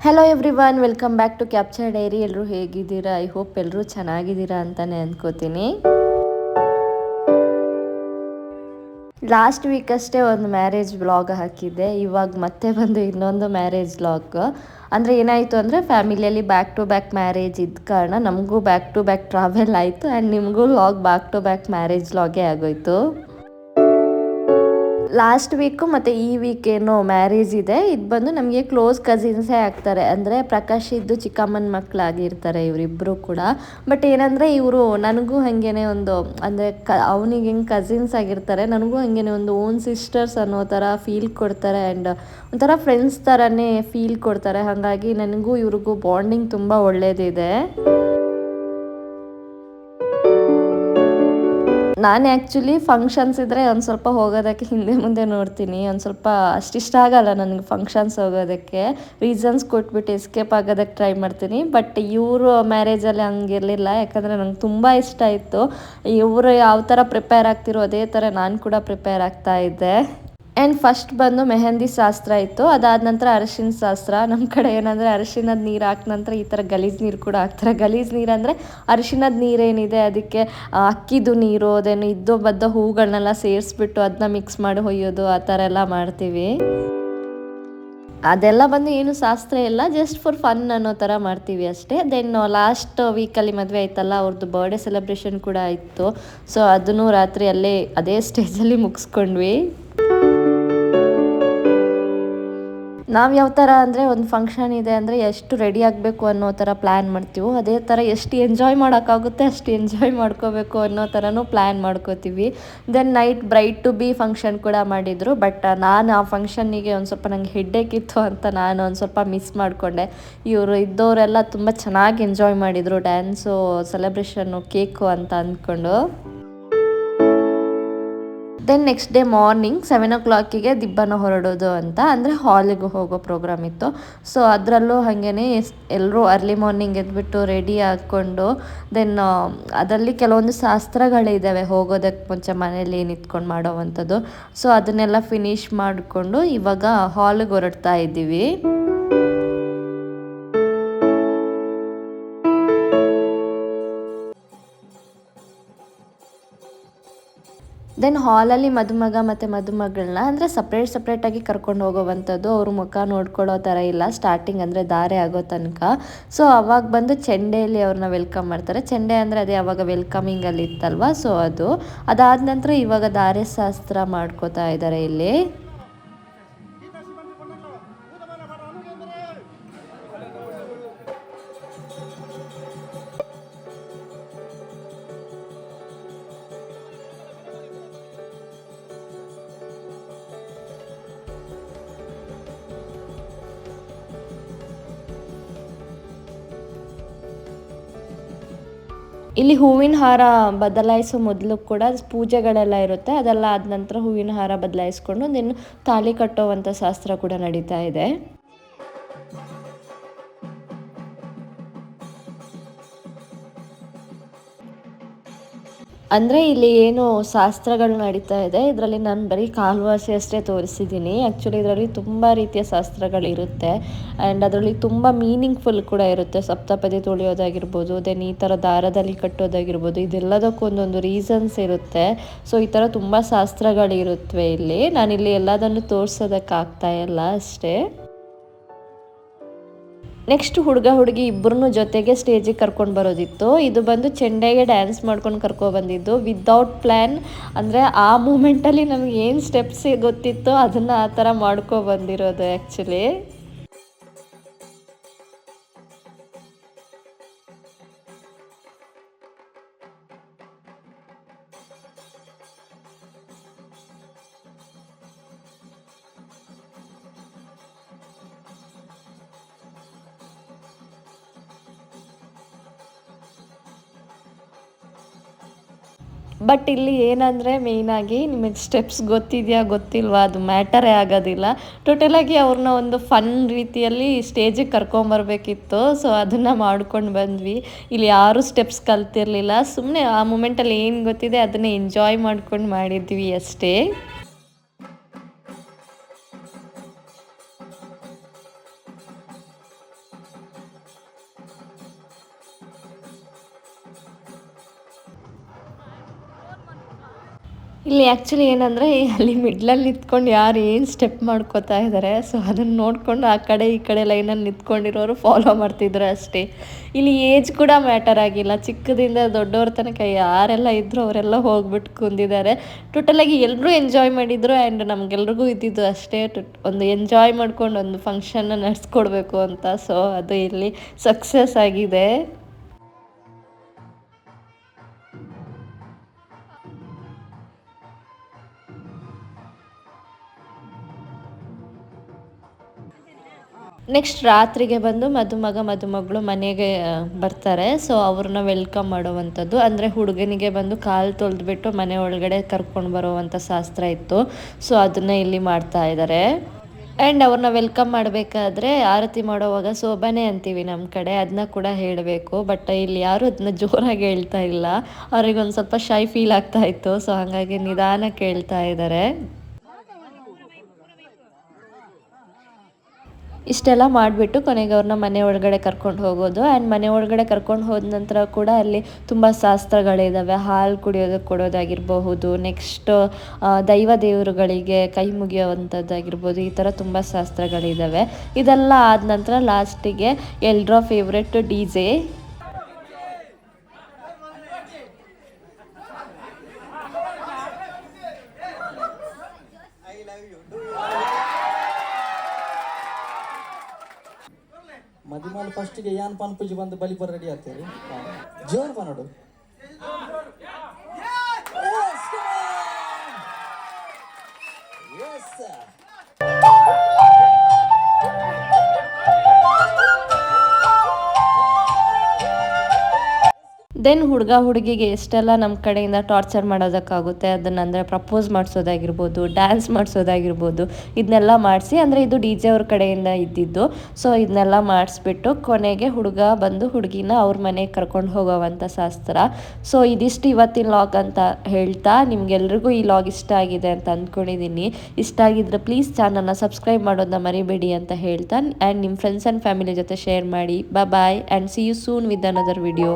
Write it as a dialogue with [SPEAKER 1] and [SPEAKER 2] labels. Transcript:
[SPEAKER 1] Hello everyone, welcome back to capture diary. ಎಲ್ಲರೂ ಹೇಗಿದ್ದೀರಾ? I hope ಎಲ್ಲರೂ ಚೆನ್ನಾಗಿದ್ದೀರಾ ಅಂತಲೇ ಅಂದ್ಕೋತೀನಿ. ಲಾಸ್ಟ್ ವೀಕಷ್ಟೇ ಒಂದು ಮ್ಯಾರೇಜ್ ವ್ಲಾಗ್ ಹಾಕಿದ್ದೆ. ಇವಾಗ ಮತ್ತೆ ಬಂದು ಇನ್ನೊಂದು ಮ್ಯಾರೇಜ್ ವ್ಲಾಗ್. ಅಂದರೆ ಏನಾಯಿತು ಅಂದರೆ ಫ್ಯಾಮಿಲಿಯಲ್ಲಿ ಬ್ಯಾಕ್ ಟು ಬ್ಯಾಕ್ ಮ್ಯಾರೇಜ್ ಇದ್ದ ಕಾರಣ ನಮಗೂ ಬ್ಯಾಕ್ ಟು ಬ್ಯಾಕ್ ಟ್ರಾವೆಲ್ ಆಯಿತು ಆ್ಯಂಡ್ ನಿಮಗೂ vlog back to back marriage ವ್ಲಾಗೇ ಆಗೋಯಿತು. ಲಾಸ್ಟ್ ವೀಕು ಮತ್ತು ಈ ವೀಕ್ ಏನೋ ಮ್ಯಾರೇಜ್ ಇದೆ. ಇದು ಬಂದು ನಮಗೆ ಕ್ಲೋಸ್ ಕಸಿನ್ಸೇ ಆಗ್ತಾರೆ. ಅಂದರೆ ಪ್ರಕಾಶ್ ಇದ್ದು ಚಿಕ್ಕಮ್ಮನ ಮಕ್ಕಳಾಗಿರ್ತಾರೆ ಇವರಿಬ್ಬರು ಕೂಡ. ಬಟ್ ಏನಂದರೆ ಇವರು ನನಗೂ ಹಾಗೇ ಒಂದು ಅಂದರೆ ಅವನಿಗೆ ಹೆಂಗೆ ಕಸಿನ್ಸ್ ಆಗಿರ್ತಾರೆ, ನನಗೂ ಹಾಗೇ ಒಂದು ಓನ್ ಸಿಸ್ಟರ್ಸ್ ಅನ್ನೋ ಥರ ಫೀಲ್ ಕೊಡ್ತಾರೆ ಆ್ಯಂಡ್ ಒಂಥರ ಫ್ರೆಂಡ್ಸ್ ಥರನೇ ಫೀಲ್ ಕೊಡ್ತಾರೆ. ಹಾಗಾಗಿ ನನಗೂ ಇವ್ರಿಗೂ ಬಾಂಡಿಂಗ್ ತುಂಬ ಒಳ್ಳೆಯದಿದೆ. ನಾನು ಆ್ಯಕ್ಚುಲಿ ಫಂಕ್ಷನ್ಸ್ ಇದ್ದರೆ ಒಂದು ಸ್ವಲ್ಪ ಹೋಗೋದಕ್ಕೆ ಹಿಂದೆ ಮುಂದೆ ನೋಡ್ತೀನಿ. ಒಂದು ಸ್ವಲ್ಪ ಅಷ್ಟಿಷ್ಟ ಆಗಲ್ಲ ನನಗೆ ಫಂಕ್ಷನ್ಸ್ ಹೋಗೋದಕ್ಕೆ. ರೀಸನ್ಸ್ ಕೊಟ್ಬಿಟ್ಟು ಎಸ್ಕೇಪ್ ಆಗೋದಕ್ಕೆ ಟ್ರೈ ಮಾಡ್ತೀನಿ. ಬಟ್ ಇವರು ಮ್ಯಾರೇಜಲ್ಲಿ ಹಂಗಿರಲಿಲ್ಲ, ಯಾಕಂದರೆ ನಂಗೆ ತುಂಬ ಇಷ್ಟ ಇತ್ತು. ಇವರು ಯಾವ ಥರ ಪ್ರಿಪೇರ್ ಆಗ್ತಿರೋ ಅದೇ ಥರ ನಾನು ಕೂಡ ಪ್ರಿಪೇರ್ ಆಗ್ತಾ ಇದ್ದೆ. ಆ್ಯಂಡ್ ಫಸ್ಟ್ ಬಂದು ಮೆಹಂದಿ ಶಾಸ್ತ್ರ ಇತ್ತು. ಅದಾದ ನಂತರ ಅರಿಶಿನ ಶಾಸ್ತ್ರ. ನಮ್ಮ ಕಡೆ ಏನಂದರೆ ಅರಿಶಿನದ ನೀರು ಹಾಕಿ ನಂತರ ಈ ಥರ ಗಲೀಜು ನೀರು ಕೂಡ ಹಾಕ್ತಾರೆ. ಗಲೀಜು ನೀರು ಅಂದರೆ ಅರಿಶಿನದ ನೀರೇನಿದೆ ಅದಕ್ಕೆ ಅಕ್ಕಿದು ನೀರು, ಅದೇನು ಇದ್ದೋ ಬದ್ದೋ ಹೂಗಳನ್ನೆಲ್ಲ ಸೇರಿಸ್ಬಿಟ್ಟು ಅದನ್ನ ಮಿಕ್ಸ್ ಮಾಡಿ ಹೊಯ್ಯೋದು, ಆ ಥರ ಎಲ್ಲ ಮಾಡ್ತೀವಿ. ಅದೆಲ್ಲ ಬಂದು ಏನು ಶಾಸ್ತ್ರ ಇಲ್ಲ, ಜಸ್ಟ್ ಫಾರ್ ಫನ್ ಅನ್ನೋ ಥರ ಮಾಡ್ತೀವಿ ಅಷ್ಟೇ. ದೆನ್ ಲಾಸ್ಟ್ ವೀಕಲ್ಲಿ ಮದುವೆ ಆಯ್ತಲ್ಲ, ಅವ್ರದ್ದು ಬರ್ಡೇ ಸೆಲೆಬ್ರೇಷನ್ ಕೂಡ ಇತ್ತು. ಸೊ ಅದನ್ನು ರಾತ್ರಿ ಅಲ್ಲೇ ಅದೇ ಸ್ಟೇಜಲ್ಲಿ ಮುಗಿಸ್ಕೊಂಡ್ವಿ. ನಾವು ಯಾವ ಥರ ಅಂದರೆ ಒಂದು ಫಂಕ್ಷನ್ ಇದೆ ಅಂದರೆ ಎಷ್ಟು ರೆಡಿ ಆಗಬೇಕು ಅನ್ನೋ ಥರ ಪ್ಲ್ಯಾನ್ ಮಾಡ್ತೀವೋ, ಅದೇ ಥರ ಎಷ್ಟು ಎಂಜಾಯ್ ಮಾಡೋಕ್ಕಾಗುತ್ತೆ ಅಷ್ಟು ಎಂಜಾಯ್ ಮಾಡ್ಕೋಬೇಕು ಅನ್ನೋ ಥರನೂ ಪ್ಲ್ಯಾನ್ ಮಾಡ್ಕೋತೀವಿ. Then night bride to be function ಕೂಡ ಮಾಡಿದರು. ಬಟ್ ನಾನು ಆ ಫಂಕ್ಷನ್ನಿಗೆ ಒಂದು ಸ್ವಲ್ಪ ನಂಗೆ ಹೆಡ್ಡೇಕ್ ಇತ್ತು ಅಂತ ನಾನು ಒಂದು ಸ್ವಲ್ಪ ಮಿಸ್ ಮಾಡಿಕೊಂಡೆ. ಇವರು ಇದ್ದವರೆಲ್ಲ ತುಂಬ ಚೆನ್ನಾಗಿ ಎಂಜಾಯ್ ಮಾಡಿದರು, ಡ್ಯಾನ್ಸು, ಸೆಲೆಬ್ರೇಷನ್ನು, ಕೇಕು ಅಂತ ಅಂದ್ಕೊಂಡು. Then next day morning 7 o'clock ದಿಬ್ಬನ ಹೊರಡೋದು ಅಂತ, ಅಂದರೆ ಹಾಲಿಗೆ ಹೋಗೋ ಪ್ರೋಗ್ರಾಮ್ ಇತ್ತು. ಸೊ ಅದರಲ್ಲೂ ಹಾಗೇ ಎಲ್ಲರೂ ಅರ್ಲಿ ಮಾರ್ನಿಂಗ್ ಎದ್ಬಿಟ್ಟು ರೆಡಿ ಹಾಕ್ಕೊಂಡು ದೆನ್ ಅದರಲ್ಲಿ ಕೆಲವೊಂದು ಶಾಸ್ತ್ರಗಳಿದ್ದಾವೆ ಹೋಗೋದಕ್ಕೆ ಮುಂಚೆ ಮನೇಲಿ ನಿಂತ್ಕೊಂಡು ಮಾಡೋವಂಥದ್ದು. ಸೊ ಅದನ್ನೆಲ್ಲ ಫಿನಿಶ್ ಮಾಡಿಕೊಂಡು ಇವಾಗ ಹಾಲಿಗೆ ಹೊರಡ್ತಾ ಇದ್ದೀವಿ. ದೆನ್ ಹಾಲಲ್ಲಿ ಮದುಮಗ ಮತ್ತು ಮದುಮಗಳನ್ನ ಅಂದರೆ ಸಪ್ರೇಟಾಗಿ ಕರ್ಕೊಂಡು ಹೋಗೋವಂಥದ್ದು. ಅವ್ರ ಮುಖ ನೋಡ್ಕೊಳ್ಳೋ ಥರ ಇಲ್ಲ ಸ್ಟಾರ್ಟಿಂಗ್, ಅಂದರೆ ಧಾರೆ ಆಗೋ ತನಕ. ಸೊ ಅವಾಗ ಬಂದು ಚೆಂಡೆಯಲ್ಲಿ ಅವ್ರನ್ನ ವೆಲ್ಕಮ್ ಮಾಡ್ತಾರೆ. ಚೆಂಡೆ ಅಂದರೆ ಅದೇ ಅವಾಗ ವೆಲ್ಕಮಿಂಗಲ್ಲಿ ಇತ್ತಲ್ವ, ಸೊ ಅದಾದ ನಂತರ ಇವಾಗ ಧಾರೆ ಶಾಸ್ತ್ರ ಮಾಡ್ಕೋತಾ ಇದ್ದಾರೆ ಇಲ್ಲಿ. ಇಲ್ಲಿ ಹೂವಿನ ಹಾರ ಬದಲಾಯಿಸೋ ಮೊದಲು ಕೂಡ ಪೂಜೆಗಳೆಲ್ಲ ಇರುತ್ತೆ. ಅದೆಲ್ಲ ಆದ ನಂತರ ಹೂವಿನ ಹಾರ ಬದಲಾಯಿಸ್ಕೊಂಡು ದೆನ್ ತಾಳಿ ಕಟ್ಟೋವಂಥ ಶಾಸ್ತ್ರ ಕೂಡ ನಡೀತಾ ಇದೆ. ಅಂದರೆ ಇಲ್ಲಿ ಏನು ಶಾಸ್ತ್ರಗಳು ನಡೀತಾ ಇದೆ, ಇದರಲ್ಲಿ ನಾನು ಬರೀ ಕಾಲ್ವಾಸಿ ಅಷ್ಟೇ ತೋರಿಸಿದ್ದೀನಿ. ಆ್ಯಕ್ಚುಲಿ ಇದರಲ್ಲಿ ತುಂಬ ರೀತಿಯ ಶಾಸ್ತ್ರಗಳಿರುತ್ತೆ ಆ್ಯಂಡ್ ಅದರಲ್ಲಿ ತುಂಬ ಮೀನಿಂಗ್ಫುಲ್ ಕೂಡ ಇರುತ್ತೆ. ಸಪ್ತಪದಿ ತುಳಿಯೋದಾಗಿರ್ಬೋದು, ದೆನ್ ಈ ಥರ ದಾರದಲ್ಲಿ ಕಟ್ಟೋದಾಗಿರ್ಬೋದು, ಇದೆಲ್ಲದಕ್ಕೂ ಒಂದೊಂದು ರೀಸನ್ಸ್ ಇರುತ್ತೆ. ಸೊ ಈ ಥರ ತುಂಬ ಶಾಸ್ತ್ರಗಳಿರುತ್ತವೆ ಇಲ್ಲಿ. ನಾನಿಲ್ಲಿ ಎಲ್ಲದನ್ನು ತೋರಿಸೋದಕ್ಕಾಗ್ತಾ ಇಲ್ಲ ಅಷ್ಟೇ. ನೆಕ್ಸ್ಟ್ ಹುಡುಗ ಹುಡುಗಿ ಇಬ್ಬರನ್ನೂ ಜೊತೆಗೆ ಸ್ಟೇಜಿಗೆ ಕರ್ಕೊಂಡು ಬರೋದಿತ್ತು. ಇದು ಬಂದು ಚೆಂಡೆಗೆ ಡ್ಯಾನ್ಸ್ ಮಾಡ್ಕೊಂಡು ಕರ್ಕೊಬಂದಿದ್ದು ವಿದೌಟ್ ಪ್ಲ್ಯಾನ್. ಅಂದರೆ ಆ ಮೂಮೆಂಟಲ್ಲಿ ನಮಗೆ ಏನು ಸ್ಟೆಪ್ಸ್ ಗೊತ್ತಿತ್ತೋ ಅದನ್ನು ಆ ಥರ ಮಾಡ್ಕೊಬಂದಿರೋದು ಆ್ಯಕ್ಚುಲಿ. ಬಟ್ ಇಲ್ಲಿ ಏನಂದರೆ ಮೇಯ್ನಾಗಿ ನಿಮಗೆ ಸ್ಟೆಪ್ಸ್ ಗೊತ್ತಿದೆಯಾ ಗೊತ್ತಿಲ್ವಾ ಅದು ಮ್ಯಾಟರೇ ಆಗೋದಿಲ್ಲ. ಟೋಟಲಾಗಿ ಅವ್ರನ್ನ ಒಂದು ಫನ್ ರೀತಿಯಲ್ಲಿ ಸ್ಟೇಜಿಗೆ ಕರ್ಕೊಂಬರ್ಬೇಕಿತ್ತು. ಸೊ ಅದನ್ನು ಮಾಡ್ಕೊಂಡು ಬಂದ್ವಿ. ಇಲ್ಲಿ ಯಾರೂ ಸ್ಟೆಪ್ಸ್ ಕಲ್ತಿರಲಿಲ್ಲ. ಸುಮ್ಮನೆ ಆ ಮೂಮೆಂಟಲ್ಲಿ ಏನು ಗೊತ್ತಿದೆ ಅದನ್ನೇ ಎಂಜಾಯ್ ಮಾಡ್ಕೊಂಡು ಮಾಡಿದ್ವಿ ಅಷ್ಟೇ. ಇಲ್ಲಿ ಆ್ಯಕ್ಚುಲಿ ಏನಂದರೆ ಅಲ್ಲಿ ಮಿಡ್ಲಲ್ಲಿ ನಿಂತ್ಕೊಂಡು ಯಾರು ಏನು ಸ್ಟೆಪ್ ಮಾಡ್ಕೋತಾ ಇದ್ದಾರೆ, ಸೊ ಅದನ್ನು ನೋಡಿಕೊಂಡು ಆ ಕಡೆ ಈ ಕಡೆ ಲೈನಲ್ಲಿ ನಿಂತ್ಕೊಂಡಿರೋರು ಫಾಲೋ ಮಾಡ್ತಿದ್ರು ಅಷ್ಟೇ. ಇಲ್ಲಿ ಏಜ್ ಕೂಡ ಮ್ಯಾಟರ್ ಆಗಿಲ್ಲ, ಚಿಕ್ಕದಿಂದ ದೊಡ್ಡವ್ರ ತನಕ ಯಾರೆಲ್ಲ ಇದ್ದರೂ ಅವರೆಲ್ಲ ಹೋಗ್ಬಿಟ್ಟು ಕುಂದಿದ್ದಾರೆ. ಟೋಟಲಾಗಿ ಎಲ್ಲರೂ ಎಂಜಾಯ್ ಮಾಡಿದರು ಆ್ಯಂಡ್ ನಮಗೆಲ್ರಿಗೂ ಇದ್ದಿದ್ದು ಅಷ್ಟೇ, ಒಂದು ಎಂಜಾಯ್ ಮಾಡ್ಕೊಂಡು ಒಂದು ಫಂಕ್ಷನ್ನ ನಡೆಸ್ಕೊಡ್ಬೇಕು ಅಂತ. ಸೊ ಅದು ಇಲ್ಲಿ ಸಕ್ಸಸ್ ಆಗಿದೆ. ನೆಕ್ಸ್ಟ್ ರಾತ್ರಿಗೆ ಬಂದು ಮದುಮಗ ಮದುಮಗಳು ಮನೆಗೆ ಬರ್ತಾರೆ. ಸೊ ಅವ್ರನ್ನ ವೆಲ್ಕಮ್ ಮಾಡುವಂಥದ್ದು, ಅಂದರೆ ಹುಡುಗನಿಗೆ ಬಂದು ಕಾಲು ತೊಳೆದ್ಬಿಟ್ಟು ಮನೆ ಒಳಗಡೆ ಕರ್ಕೊಂಡು ಬರುವಂಥ ಶಾಸ್ತ್ರ ಇತ್ತು. ಸೊ ಅದನ್ನು ಇಲ್ಲಿ ಮಾಡ್ತಾ ಇದ್ದಾರೆ. ಆ್ಯಂಡ್ ಅವ್ರನ್ನ ವೆಲ್ಕಮ್ ಮಾಡಬೇಕಾದ್ರೆ ಆರತಿ ಮಾಡೋವಾಗ ಸೋಬಾನೆ ಅಂತೀವಿ ನಮ್ಮ ಕಡೆ, ಅದನ್ನ ಕೂಡ ಹೇಳಬೇಕು. ಬಟ್ ಇಲ್ಲಿ ಯಾರು ಅದನ್ನ ಜೋರಾಗಿ ಹೇಳ್ತಾ ಇಲ್ಲ, ಅವ್ರಿಗೊಂದು ಸ್ವಲ್ಪ ಶೈ ಫೀಲ್ ಆಗ್ತಾ ಇತ್ತು. ಸೊ ಹಾಗಾಗಿ ನಿಧಾನಕ್ಕೆ ಹೇಳ್ತಾ ಇದ್ದಾರೆ. ಇಷ್ಟೆಲ್ಲ ಮಾಡಿಬಿಟ್ಟು ಕೊನೆಗೆ ಅವ್ರನ್ನ ಮನೆ ಒಳಗಡೆ ಕರ್ಕೊಂಡು ಹೋಗೋದು. ಆ್ಯಂಡ್ ಮನೆ ಒಳಗಡೆ ಕರ್ಕೊಂಡು ಹೋದ ನಂತರ ಕೂಡ ಅಲ್ಲಿ ತುಂಬ ಶಾಸ್ತ್ರಗಳಿದ್ದಾವೆ. ಹಾಲು ಕೊಡೋದಾಗಿರಬಹುದು, ನೆಕ್ಸ್ಟ್ ದೈವ ದೇವರುಗಳಿಗೆ ಕೈ ಮುಗಿಯುವಂಥದ್ದಾಗಿರ್ಬೋದು, ಈ ಥರ ತುಂಬ ಶಾಸ್ತ್ರಗಳಿದ್ದಾವೆ. ಇದೆಲ್ಲ ಆದ ನಂತರ ಲಾಸ್ಟಿಗೆ ಎಲ್ಲರ ಫೇವ್ರೆಟ್ DJ.
[SPEAKER 2] ಮದಿಮಾಲಿ ಫಸ್ಟಿಗೆ ಯಾನ್ ಪಾನ್ ಪೂಜೆ ಬಂದು ಬಲಿಪರ ರೆಡಿ ಆಗ್ತೀರಿ, ಜೋರ್ ನೋಡು.
[SPEAKER 1] ದೆನ್ ಹುಡುಗ ಹುಡುಗಿಗೆ ಎಷ್ಟೆಲ್ಲ ನಮ್ಮ ಕಡೆಯಿಂದ ಟಾರ್ಚರ್ ಮಾಡೋದಕ್ಕಾಗುತ್ತೆ ಅದನ್ನು, ಅಂದರೆ ಪ್ರಪೋಸ್ ಮಾಡಿಸೋದಾಗಿರ್ಬೋದು, ಡ್ಯಾನ್ಸ್ ಮಾಡಿಸೋದಾಗಿರ್ಬೋದು, ಇದನ್ನೆಲ್ಲ ಮಾಡಿಸಿ, ಅಂದರೆ ಇದು DJ ಅವ್ರ ಕಡೆಯಿಂದ ಇದ್ದಿದ್ದು. ಸೊ ಇದನ್ನೆಲ್ಲ ಮಾಡಿಸ್ಬಿಟ್ಟು ಕೊನೆಗೆ ಹುಡುಗ ಬಂದು ಹುಡುಗಿನ ಅವ್ರ ಮನೆಗೆ ಕರ್ಕೊಂಡು ಹೋಗೋವಂಥ ಶಾಸ್ತ್ರ. ಸೊ ಇದಿಷ್ಟು ಇವತ್ತಿನ ಲಾಗ್ ಅಂತ ಹೇಳ್ತಾ, ನಿಮ್ಗೆಲ್ರಿಗೂ ಈ ಲಾಗ್ ಇಷ್ಟ ಆಗಿದೆ ಅಂತ ಅಂದ್ಕೊಂಡಿದ್ದೀನಿ. ಇಷ್ಟ ಆಗಿದ್ರೆ ಪ್ಲೀಸ್ ಚಾನಲ್ನ ಸಬ್ಸ್ಕ್ರೈಬ್ ಮಾಡೋದನ್ನ ಮರಿಬೇಡಿ ಅಂತ ಹೇಳ್ತಾ, ಆ್ಯಂಡ್ ನಿಮ್ಮ ಫ್ರೆಂಡ್ಸ್ ಆ್ಯಂಡ್ ಫ್ಯಾಮಿಲಿ ಜೊತೆ ಶೇರ್ ಮಾಡಿ. Bye and see you soon with another video.